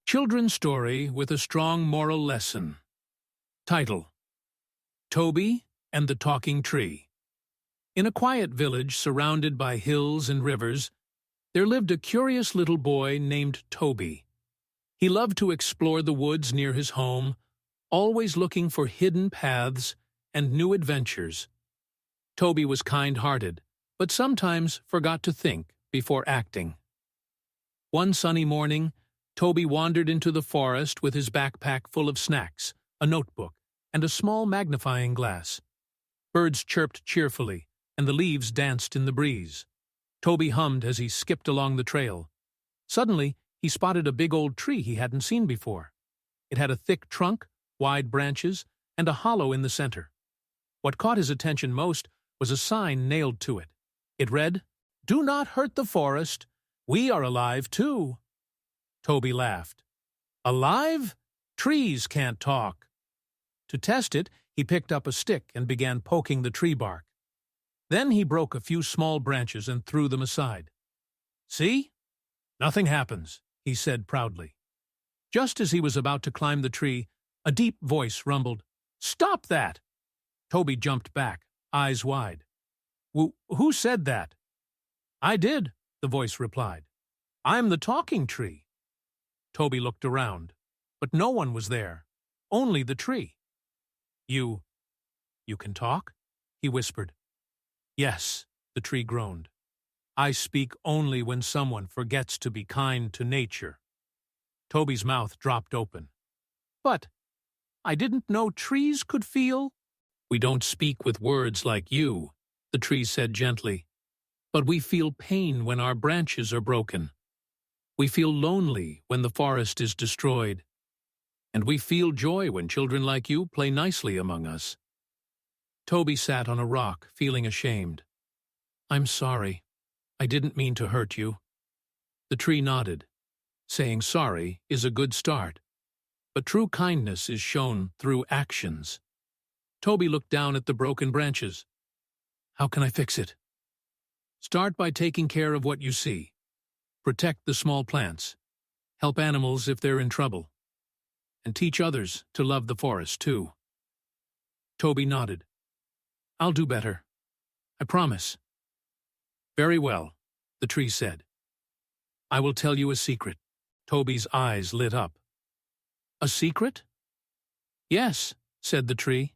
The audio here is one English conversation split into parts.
Children's story with a strong moral lesson. Title: Toby and the Talking Tree. In a quiet village surrounded by hills and rivers, there lived a curious little boy named Toby. He loved to explore the woods near his home, always looking for hidden paths and new adventures. Toby was kind-hearted, but sometimes forgot to think before acting. One sunny morning, Toby wandered into the forest with his backpack full of snacks, a notebook, and a small magnifying glass. Birds chirped cheerfully, and the leaves danced in the breeze. Toby hummed as he skipped along the trail. Suddenly, he spotted a big old tree he hadn't seen before. It had a thick trunk, wide branches, and a hollow in the center. What caught his attention most was a sign nailed to it. It read, "Do not hurt the forest. We are alive too." Toby laughed. Alive? Trees can't talk. To test it, he picked up a stick and began poking the tree bark. Then he broke a few small branches and threw them aside. "See? Nothing happens," he said proudly. Just as he was about to climb the tree, a deep voice rumbled, "Stop that!" Toby jumped back, eyes wide. Who said that?" "I did," the voice replied. "I'm the talking tree." Toby looked around, but no one was there, only the tree. You can talk?" he whispered. "Yes," the tree groaned. "I speak only when someone forgets to be kind to nature." Toby's mouth dropped open. "But I didn't know trees could feel." "We don't speak with words like you," the tree said gently. "But we feel pain when our branches are broken. We feel lonely when the forest is destroyed. And we feel joy when children like you play nicely among us." Toby sat on a rock, feeling ashamed. "I'm sorry. I didn't mean to hurt you." The tree nodded. Saying sorry is a good start. But true kindness is shown through actions. Toby looked down at the broken branches. "How can I fix it?" "Start by taking care of what you see. Protect the small plants. Help animals if they're in trouble. And teach others to love the forest, too." Toby nodded. "I'll do better. I promise." "Very well," the tree said. "I will tell you a secret." Toby's eyes lit up. "A secret?" "Yes," said the tree.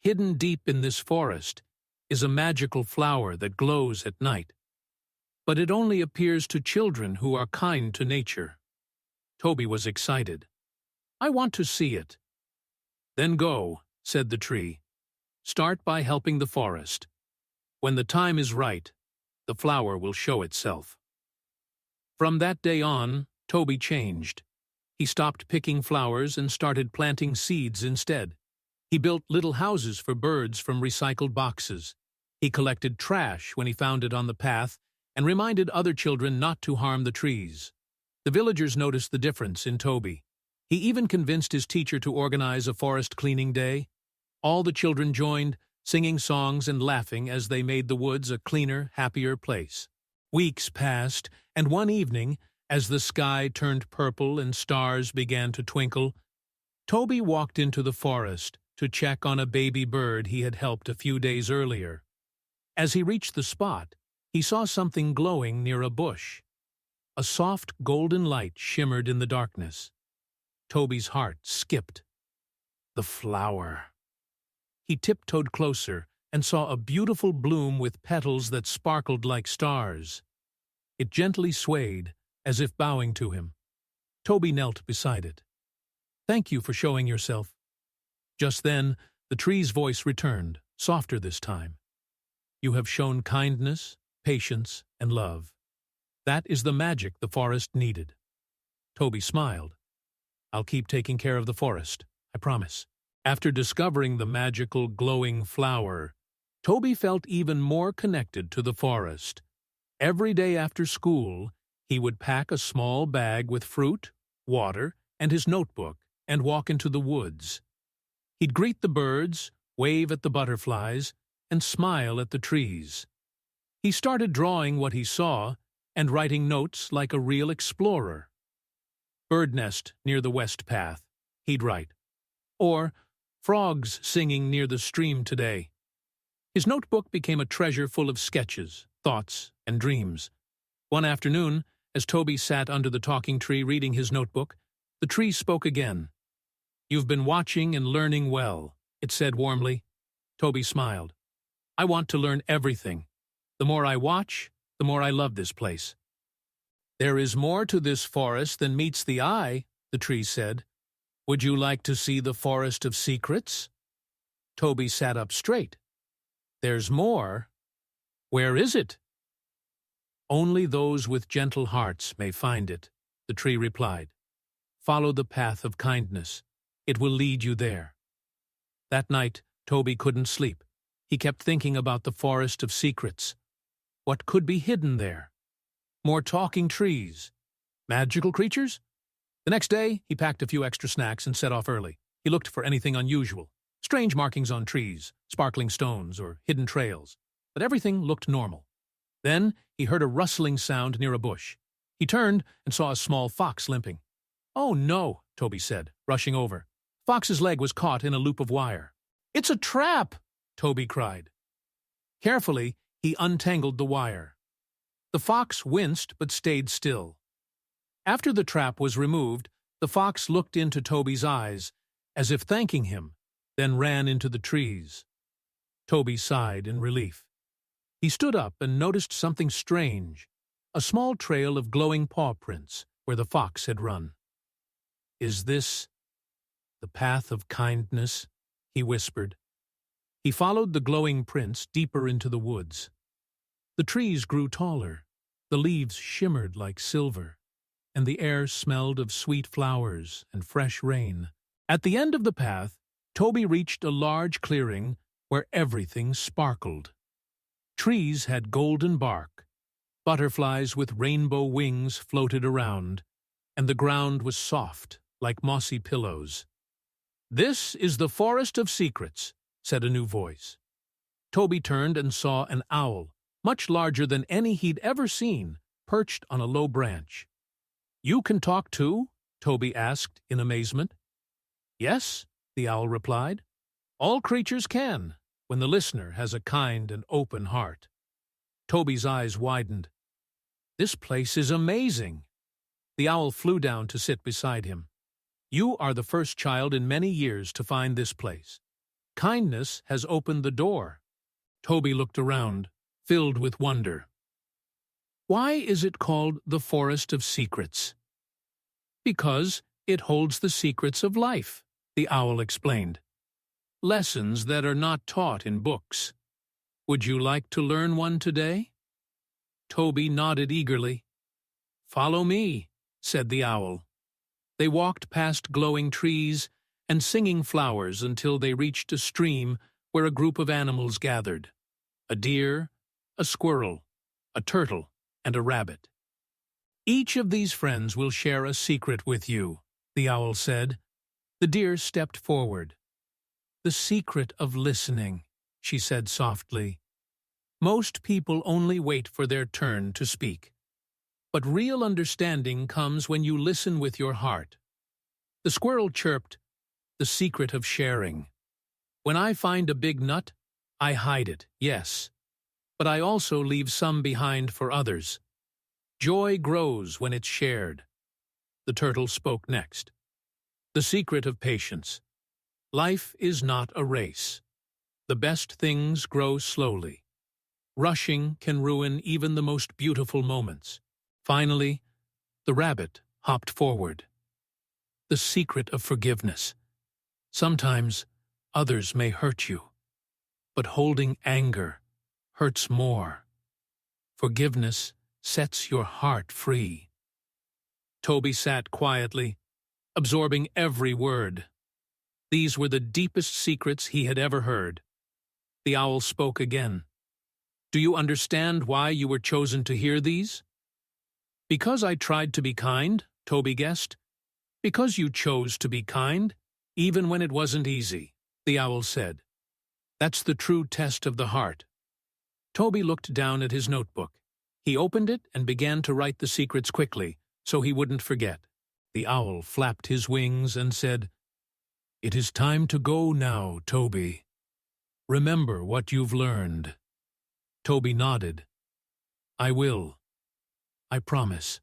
"Hidden deep in this forest is a magical flower that glows at night. But it only appears to children who are kind to nature." Toby was excited. "I want to see it." "Then go," said the tree. "Start by helping the forest. When the time is right, the flower will show itself." From that day on, Toby changed. He stopped picking flowers and started planting seeds instead. He built little houses for birds from recycled boxes. He collected trash when he found it on the path and reminded other children not to harm the trees. The villagers noticed the difference in Toby. He even convinced his teacher to organize a forest cleaning day. All the children joined, singing songs and laughing as they made the woods a cleaner, happier place. Weeks passed, and one evening, as the sky turned purple and stars began to twinkle, Toby walked into the forest to check on a baby bird he had helped a few days earlier. As he reached the spot, he saw something glowing near a bush. A soft golden light shimmered in the darkness. Toby's heart skipped. The flower. He tiptoed closer and saw a beautiful bloom with petals that sparkled like stars. It gently swayed, as if bowing to him. Toby knelt beside it. "Thank you for showing yourself." Just then, the tree's voice returned, softer this time. "You have shown kindness, patience, and love. That is the magic the forest needed." Toby smiled. "I'll keep taking care of the forest, I promise." After discovering the magical, glowing flower, Toby felt even more connected to the forest. Every day after school, he would pack a small bag with fruit, water, and his notebook and walk into the woods. He'd greet the birds, wave at the butterflies, and smile at the trees. He started drawing what he saw and writing notes like a real explorer. bird nest near the west path, he'd write. Or, frogs singing near the stream today. His notebook became a treasure full of sketches, thoughts, and dreams. One afternoon, as Toby sat under the talking tree reading his notebook, the tree spoke again. "You've been watching and learning well," it said warmly. Toby smiled. "I want to learn everything. The more I watch, the more I love this place." "There is more to this forest than meets the eye," the tree said. "Would you like to see the forest of secrets?" Toby sat up straight. "There's more. Where is it?" "Only those with gentle hearts may find it," the tree replied. "Follow the path of kindness. It will lead you there." That night, Toby couldn't sleep. He kept thinking about the forest of secrets. What could be hidden there? More talking trees? Magical creatures? The next day, he packed a few extra snacks and set off early. He looked for anything unusual, strange markings on trees, sparkling stones, or hidden trails. But everything looked normal. Then he heard a rustling sound near a bush. He turned and saw a small fox limping. "Oh no," Toby said, rushing over. Fox's leg was caught in a loop of wire. "It's a trap!" Toby cried. Carefully, he untangled the wire. The fox winced but stayed still. After the trap was removed, the fox looked into Toby's eyes, as if thanking him, then ran into the trees. Toby sighed in relief. He stood up and noticed something strange, a small trail of glowing paw prints where the fox had run. "Is this the path of kindness?" he whispered. He followed the glowing prints deeper into the woods. The trees grew taller, the leaves shimmered like silver, and the air smelled of sweet flowers and fresh rain. At the end of the path, Toby reached a large clearing where everything sparkled. Trees had golden bark, butterflies with rainbow wings floated around, and the ground was soft like mossy pillows. "This is the forest of secrets," said a new voice. Toby turned and saw an owl, much larger than any he'd ever seen, perched on a low branch. "You can talk too?" Toby asked in amazement. "Yes," the owl replied. "All creatures can, when the listener has a kind and open heart." Toby's eyes widened. "This place is amazing." The owl flew down to sit beside him. "You are the first child in many years to find this place. Kindness has opened the door." Toby looked around, filled with wonder. "Why is it called the Forest of Secrets?" "Because it holds the secrets of life," the owl explained. "Lessons that are not taught in books. Would you like to learn one today?" Toby nodded eagerly. "Follow me," said the owl. They walked past glowing trees and singing flowers until they reached a stream where a group of animals gathered. A deer, a squirrel, a turtle, and a rabbit. "Each of these friends will share a secret with you," the owl said. The deer stepped forward. "The secret of listening," she said softly. "Most people only wait for their turn to speak. But real understanding comes when you listen with your heart." The squirrel chirped, "The secret of sharing. When I find a big nut, I hide it, yes, but I also leave some behind for others. Joy grows when it's shared." The turtle spoke next. "The secret of patience. Life is not a race. The best things grow slowly. Rushing can ruin even the most beautiful moments." Finally, the rabbit hopped forward. "The secret of forgiveness. Sometimes others may hurt you, but holding anger hurts more. Forgiveness sets your heart free." Toby sat quietly, absorbing every word. These were the deepest secrets he had ever heard. The owl spoke again. "Do you understand why you were chosen to hear these?" "Because I tried to be kind," Toby guessed. "Because you chose to be kind, even when it wasn't easy," the owl said. "That's the true test of the heart." Toby looked down at his notebook. He opened it and began to write the secrets quickly, so he wouldn't forget. The owl flapped his wings and said, "It is time to go now, Toby. Remember what you've learned." Toby nodded. "I will. I promise."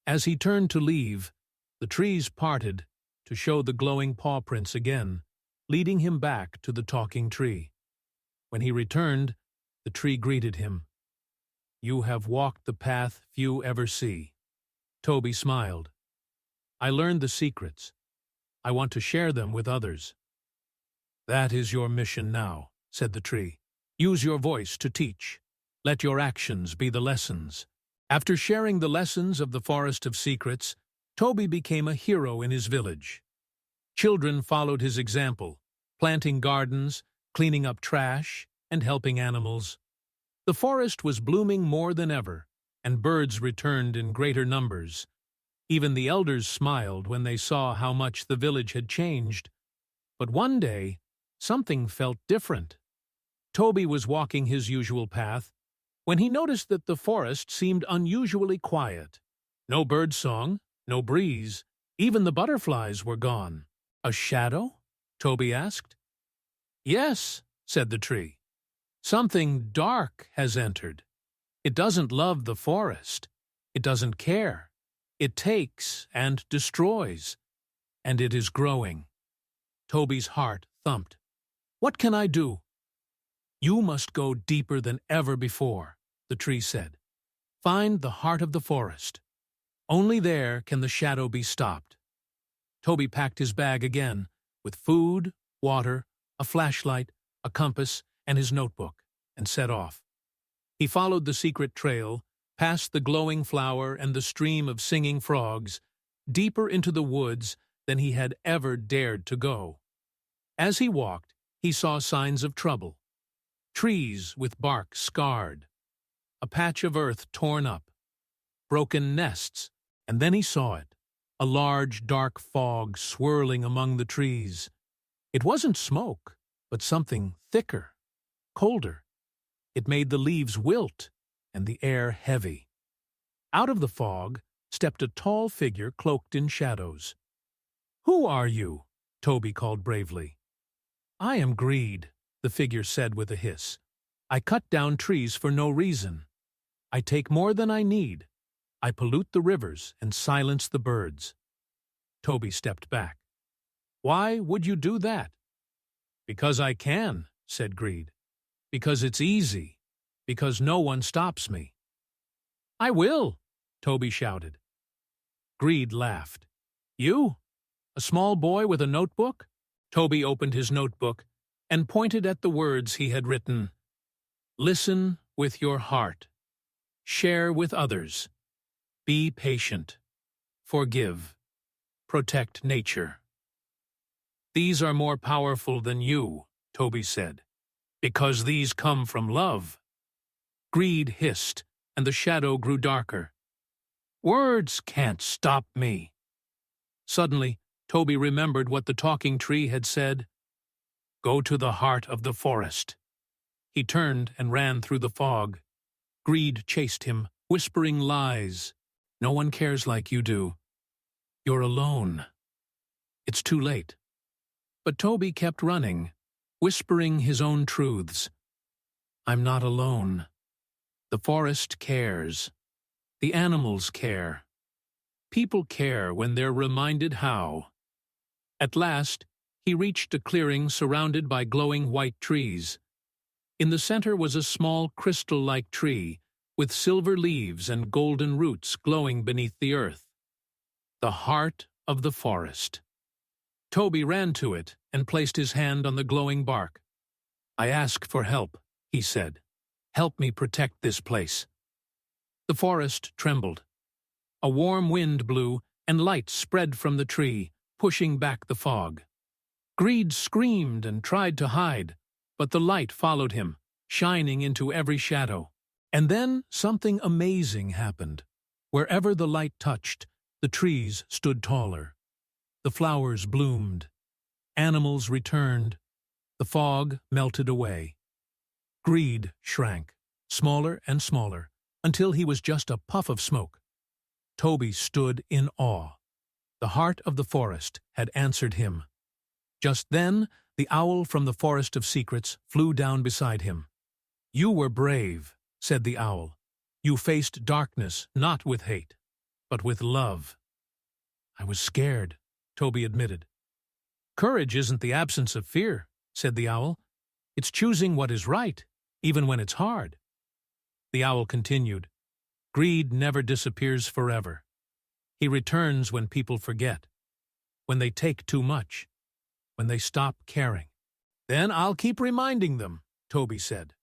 As he turned to leave, the trees parted to show the glowing paw prints again, leading him back to the talking tree. When he returned, the tree greeted him. "You have walked the path few ever see." Toby smiled. "I learned the secrets. I want to share them with others." "That is your mission now," said the tree. "Use your voice to teach. Let your actions be the lessons." After sharing the lessons of the Forest of Secrets, Toby became a hero in his village. Children followed his example, planting gardens, cleaning up trash, and helping animals. The forest was blooming more than ever, and birds returned in greater numbers. Even the elders smiled when they saw how much the village had changed. But one day, something felt different. Toby was walking his usual path when he noticed that the forest seemed unusually quiet. No birdsong, no breeze, even the butterflies were gone. "A shadow?" Toby asked. "Yes," said the tree. "Something dark has entered. It doesn't love the forest. It doesn't care. It takes and destroys. And it is growing." Toby's heart thumped. "What can I do?" "You must go deeper than ever before," the tree said. "Find the heart of the forest. Only there can the shadow be stopped." Toby packed his bag again, with food, water, a flashlight, a compass, and his notebook, and set off. He followed the secret trail, past the glowing flower and the stream of singing frogs, deeper into the woods than he had ever dared to go. As he walked, he saw signs of trouble. Trees with bark scarred, a patch of earth torn up, broken nests, and then he saw it, a large dark fog swirling among the trees. It wasn't smoke, but something thicker, colder. It made the leaves wilt and the air heavy. Out of the fog stepped a tall figure cloaked in shadows. "Who are you?" Toby called bravely. "I am Greed," the figure said with a hiss. "I cut down trees for no reason. I take more than I need. I pollute the rivers and silence the birds." Toby stepped back. "Why would you do that?" "Because I can," said Greed. "Because it's easy. Because no one stops me." "I will," Toby shouted. Greed laughed. "You? A small boy with a notebook?" Toby opened his notebook and pointed at the words he had written. "Listen with your heart. Share with others. Be patient. Forgive. Protect nature." "These are more powerful than you," Toby said, "because these come from love." Greed hissed, and the shadow grew darker. "Words can't stop me." Suddenly, Toby remembered what the talking tree had said. "Go to the heart of the forest." He turned and ran through the fog. Greed chased him, whispering lies. "No one cares like you do. You're alone. It's too late." But Toby kept running, whispering his own truths. "I'm not alone. The forest cares. The animals care. People care when they're reminded how." At last, he reached a clearing surrounded by glowing white trees. In the center was a small crystal-like tree with silver leaves and golden roots glowing beneath the earth. The heart of the forest. Toby ran to it and placed his hand on the glowing bark. "I ask for help," he said. "Help me protect this place." The forest trembled. A warm wind blew, and light spread from the tree, pushing back the fog. Greed screamed and tried to hide, but the light followed him, shining into every shadow. And then something amazing happened. Wherever the light touched, the trees stood taller. The flowers bloomed. Animals returned. The fog melted away. Greed shrank, smaller and smaller, until he was just a puff of smoke. Toby stood in awe. The heart of the forest had answered him. Just then, the owl from the Forest of Secrets flew down beside him. "You were brave," said the owl. "You faced darkness not with hate, but with love." "I was scared," Toby admitted. "Courage isn't the absence of fear," said the owl. "It's choosing what is right, even when it's hard." The owl continued, "Greed never disappears forever. He returns when people forget, when they take too much, when they stop caring." "Then I'll keep reminding them," Toby said.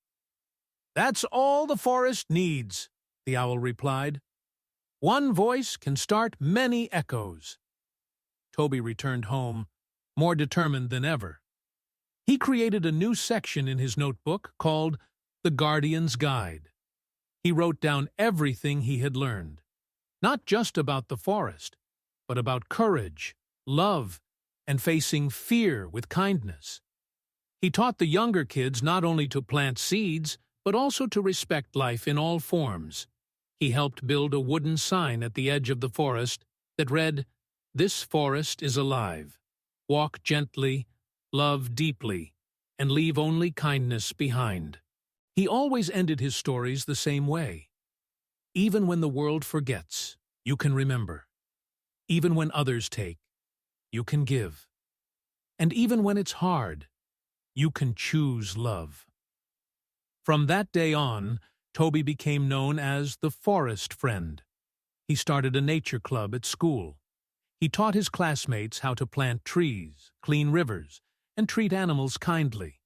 "That's all the forest needs," the owl replied. "One voice can start many echoes." Toby returned home, more determined than ever. He created a new section in his notebook called The Guardian's Guide. He wrote down everything he had learned, not just about the forest, but about courage, love, and facing fear with kindness. He taught the younger kids not only to plant seeds, but also to respect life in all forms. He helped build a wooden sign at the edge of the forest that read, "This forest is alive. Walk gently, love deeply, and leave only kindness behind." He always ended his stories the same way. Even when the world forgets, you can remember. Even when others take, you can give. And even when it's hard, you can choose love. From that day on, Toby became known as the Forest Friend. He started a nature club at school. He taught his classmates how to plant trees, clean rivers, and treat animals kindly.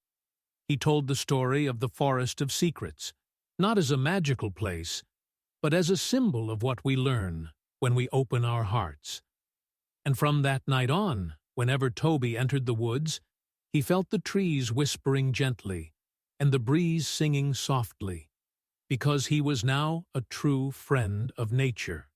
He told the story of the Forest of Secrets, not as a magical place, but as a symbol of what we learn when we open our hearts. And from that night on, whenever Toby entered the woods, he felt the trees whispering gently and the breeze singing softly, because he was now a true friend of nature.